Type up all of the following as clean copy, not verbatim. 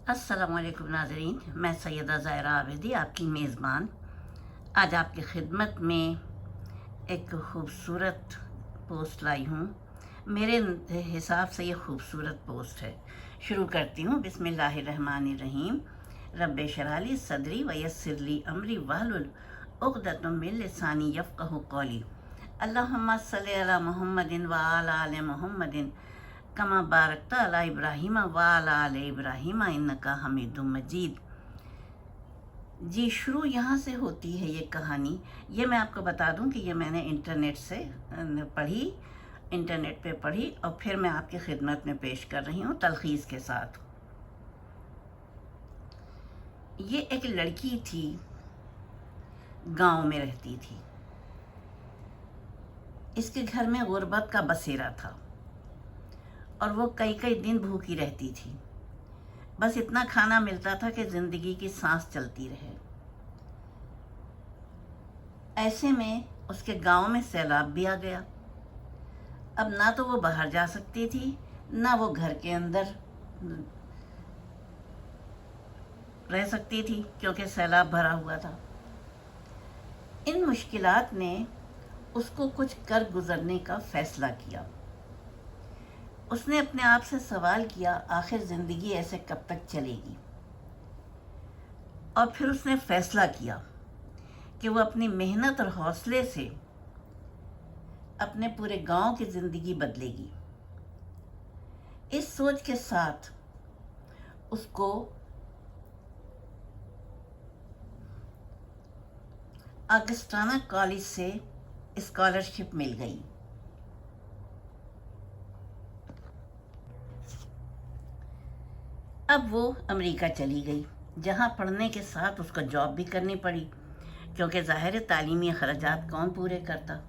अस्सलाम वालेकुम नाज़रीन, मैं सैयदा ज़ायरा आबिदी आपकी मेज़बान आज आपकी खिदमत में एक ख़ूबसूरत पोस्ट लाई हूँ। मेरे हिसाब से ये ख़ूबसूरत पोस्ट है। शुरू करती हूँ। बिस्मिल्लाहिर्रहमानिर्रहीम। रब्बे शरह ली सदरी व यस्सिर ली अमरी वहलुल उक़दतम मिन लिसानी यफ़क़हू क़ौली। अल्लाहुम्मा सल्लि अला मुहम्मदिन व अला आलि मुहम्मदिन कमा बारकता अला इब्राहीम व अला आलि इब्राहीम इन्नका हमीदुम मजीद। जी, शुरू यहाँ से होती है ये कहानी। ये मैं आपको बता दूं कि ये मैंने इंटरनेट पे पढ़ी और फिर मैं आपकी खिदमत में पेश कर रही हूँ तलखीस के साथ। ये एक लड़की थी, गांव में रहती थी। इसके घर में गुर्बत का बसेरा था और वो कई कई दिन भूखी रहती थी। बस इतना खाना मिलता था कि ज़िंदगी की सांस चलती रहे। ऐसे में उसके गांव में सैलाब भी आ गया। अब ना तो वो बाहर जा सकती थी, ना वो घर के अंदर रह सकती थी क्योंकि सैलाब भरा हुआ था। इन मुश्किलात ने उसको कुछ कर गुजरने का फैसला किया। उसने अपने आप से सवाल किया, आखिर ज़िंदगी ऐसे कब तक चलेगी? और फिर उसने फैसला किया कि वो अपनी मेहनत और हौसले से अपने पूरे गांव की ज़िंदगी बदलेगी। इस सोच के साथ उसको ऑगस्टाना कॉलेज से स्कॉलरशिप मिल गई। अब वो अमेरिका चली गई, जहाँ पढ़ने के साथ उसको जॉब भी करनी पड़ी क्योंकि ज़ाहिर तालीमी अखराजात कौन पूरे करता।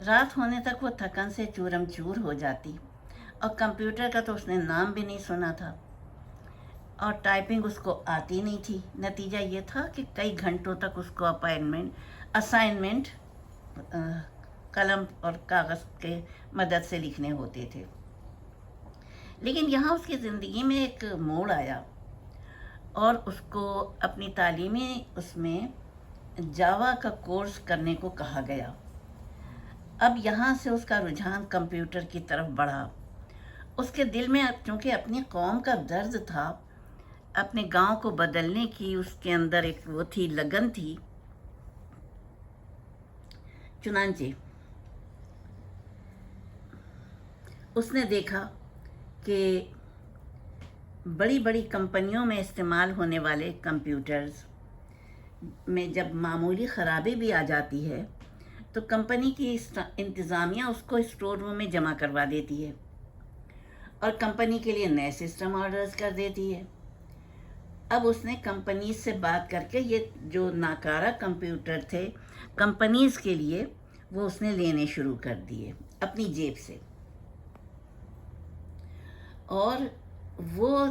रात होने तक वो थकन से चूरम चूर हो जाती और कंप्यूटर का तो उसने नाम भी नहीं सुना था और टाइपिंग उसको आती नहीं थी। नतीजा ये था कि कई घंटों तक उसको असाइनमेंट कलम और कागज़ के मदद से लिखने होते थे। लेकिन यहाँ उसकी ज़िंदगी में एक मोड़ आया और उसको अपनी तालीमी उसमें जावा का कोर्स करने को कहा गया। अब यहाँ से उसका रुझान कंप्यूटर की तरफ बढ़ा। उसके दिल में चूँकि अपनी कौम का दर्द था, अपने गांव को बदलने की उसके अंदर एक वो थी, लगन थी। चुनांचे उसने देखा कि बड़ी बड़ी कंपनियों में इस्तेमाल होने वाले कंप्यूटर्स में जब मामूली ख़राबी भी आ जाती है तो कंपनी की इंतज़ामिया उसको स्टोर रूम में जमा करवा देती है और कंपनी के लिए नए सिस्टम ऑर्डर्स कर देती है। अब उसने कंपनीज से बात करके ये जो नाकारा कंप्यूटर थे कंपनीज़ के लिए, वो उसने लेने शुरू कर दिए अपनी जेब से और वो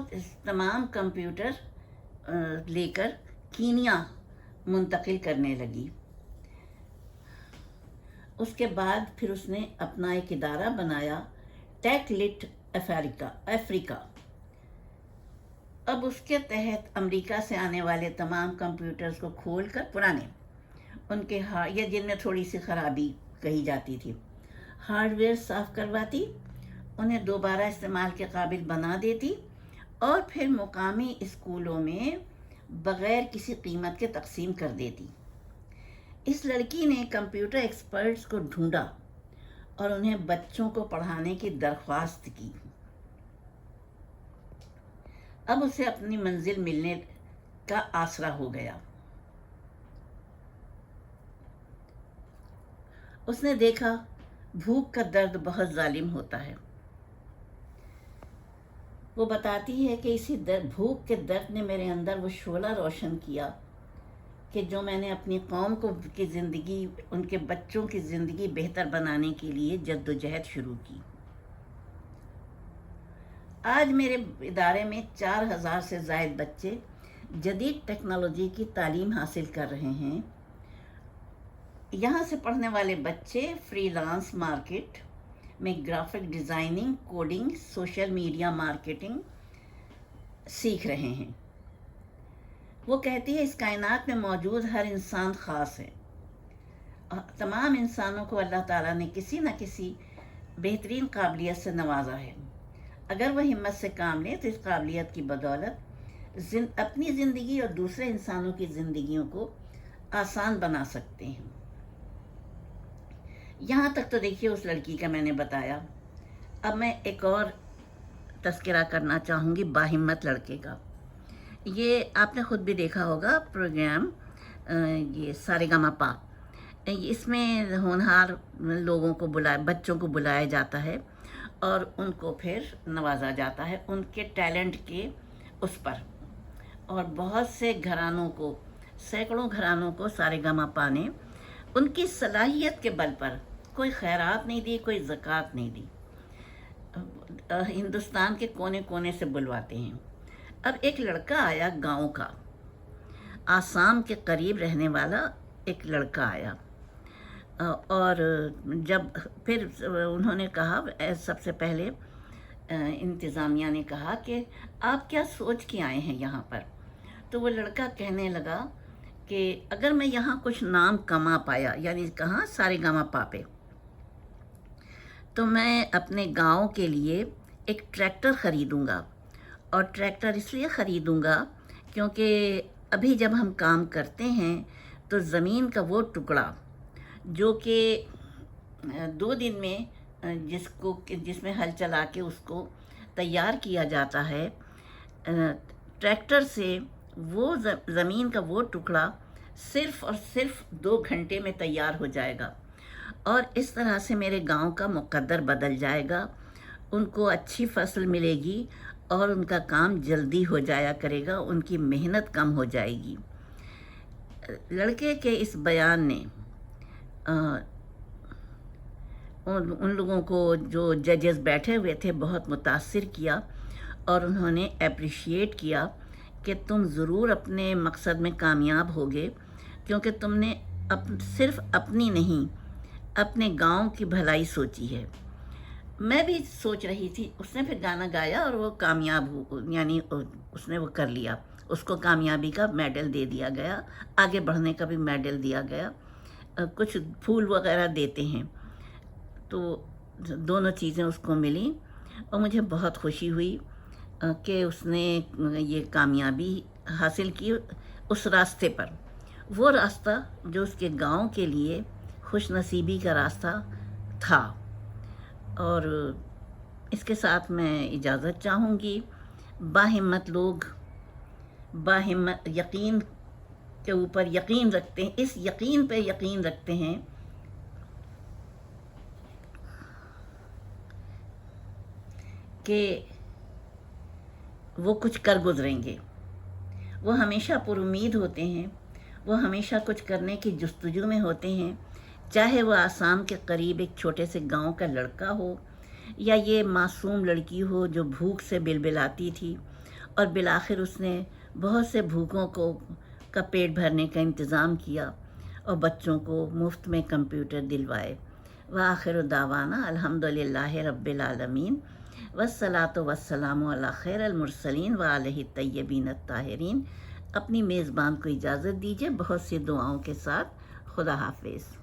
तमाम कंप्यूटर लेकर कीनिया मुंतकिल करने लगी। उसके बाद फिर उसने अपना एक इदारा बनाया, टेकलिट अफ्रीका। अब उसके तहत अमेरिका से आने वाले तमाम कंप्यूटर्स को खोलकर पुराने उनके या जिनमें थोड़ी सी खराबी कही जाती थी, हार्डवेयर साफ करवाती, उन्हें दोबारा इस्तेमाल के काबिल बना देती और फिर मुकामी स्कूलों में बग़ैर किसी कीमत के तकसीम कर देती। इस लड़की ने कंप्यूटर एक्सपर्ट्स को ढूंढा और उन्हें बच्चों को पढ़ाने की दरख्वास्त की। अब उसे अपनी मंजिल मिलने का आसरा हो गया। उसने देखा भूख का दर्द बहुत जालिम होता है। वो बताती है कि इसी भूख के दर्द ने मेरे अंदर वो शोला रोशन किया कि जो मैंने अपनी कौम की ज़िंदगी, उनके बच्चों की ज़िंदगी बेहतर बनाने के लिए जद्दोजहद शुरू की। आज मेरे इदारे में 4000 से ज़ायद बच्चे जदीद टेक्नोलॉजी की तालीम हासिल कर रहे हैं। यहाँ से पढ़ने वाले बच्चे फ्रीलांस मार्केट में graphic designing, coding, social media marketing, سیکھ رہے ہیں۔ وہ کہتی ہے اس کائنات میں موجود ہر انسان خاص ہے، تمام انسانوں کو اللہ تعالیٰ نے کسی نہ کسی بہترین قابلیت سے نوازا ہے۔ اگر وہ ہمت سے کام لیں تو اس قابلیت کی بدولت اپنی زندگی اور دوسرے انسانوں کی زندگیوں کو آسان بنا سکتے ہیں۔ یہاں تک تو دیکھیے اس لڑکی کا میں نے بتایا۔ اب میں ایک اور تذکرہ کرنا چاہوں گی باہمت لڑکے کا۔ یہ آپ نے خود بھی دیکھا ہوگا پروگرام، یہ سارے گاما پا، اس میں ہونہار لوگوں کو بچوں کو بلایا جاتا ہے اور ان کو پھر نوازا جاتا ہے ان کے ٹیلنٹ کے اس پر، اور بہت سے گھرانوں کو، سینکڑوں گھرانوں کو سارے گاما پا نے ان کی صلاحیت کے بل پر کوئی خیرات نہیں دی، کوئی زکوٰۃ نہیں دی، ہندوستان کے کونے کونے سے بلواتے ہیں۔ اب ایک لڑکا آیا گاؤں کا، آسام کے قریب رہنے والا ایک لڑکا آیا، اور جب پھر انہوں نے کہا، سب سے پہلے انتظامیہ نے کہا کہ آپ کیا سوچ کے آئے ہیں یہاں پر؟ تو وہ لڑکا کہنے لگا کہ اگر میں یہاں کچھ نام کما پایا، یعنی کہاں سارے گاما پا پہ، تو میں اپنے گاؤں کے لیے ایک ٹریکٹر خریدوں گا، اور ٹریکٹر اس لیے خریدوں گا کیونکہ ابھی جب ہم کام کرتے ہیں تو زمین کا وہ ٹکڑا جو کہ 2 دن میں جس میں ہل چلا کے اس کو تیار کیا جاتا ہے، ٹریکٹر سے وہ زمین کا وہ ٹکڑا صرف اور صرف 2 گھنٹے میں تیار ہو جائے گا، اور اس طرح سے میرے گاؤں کا مقدر بدل جائے گا، ان کو اچھی فصل ملے گی اور ان کا کام جلدی ہو جایا کرے گا، ان کی محنت کم ہو جائے گی۔ لڑکے کے اس بیان نے ان لوگوں کو جو ججز بیٹھے ہوئے تھے بہت متاثر کیا، اور انہوں نے اپریشیٹ کیا کہ تم ضرور اپنے مقصد میں کامیاب ہوگے، کیونکہ تم نے صرف اپنی نہیں اپنے گاؤں کی بھلائی سوچی ہے۔ میں بھی سوچ رہی تھی۔ اس نے پھر گانا گایا اور وہ کامیاب یعنی اس نے وہ کر لیا، اس کو کامیابی کا میڈل دے دیا گیا، آگے بڑھنے کا بھی میڈل دیا گیا، کچھ پھول وغیرہ دیتے ہیں، تو دونوں چیزیں اس کو ملیں، اور مجھے بہت خوشی ہوئی کہ اس نے یہ کامیابی حاصل کی اس راستے پر، وہ راستہ جو اس کے گاؤں کے لیے خوش نصیبی کا راستہ تھا۔ اور اس کے ساتھ میں اجازت چاہوں گی۔ باہمت لوگ باہمت یقین کے اوپر یقین رکھتے ہیں، اس یقین پہ یقین رکھتے ہیں کہ وہ کچھ کر گزریں گے، وہ ہمیشہ پر امید ہوتے ہیں، وہ ہمیشہ کچھ کرنے کی جستجو میں ہوتے ہیں، چاہے وہ آسام کے قریب ایک چھوٹے سے گاؤں کا لڑکا ہو، یا یہ معصوم لڑکی ہو جو بھوک سے بلبلاتی تھی اور بالآخر اس نے بہت سے بھوکوں کا پیٹ بھرنے کا انتظام کیا اور بچوں کو مفت میں کمپیوٹر دلوائے۔ وآخر دعوانا الحمدللہ رب العالمین، والصلاۃ والسلام علی خیر المرسلین وآلہ الطیبین الطاہرین۔ اپنی میزبان کو اجازت دیجیے بہت سی دعاؤں کے ساتھ۔ خدا حافظ۔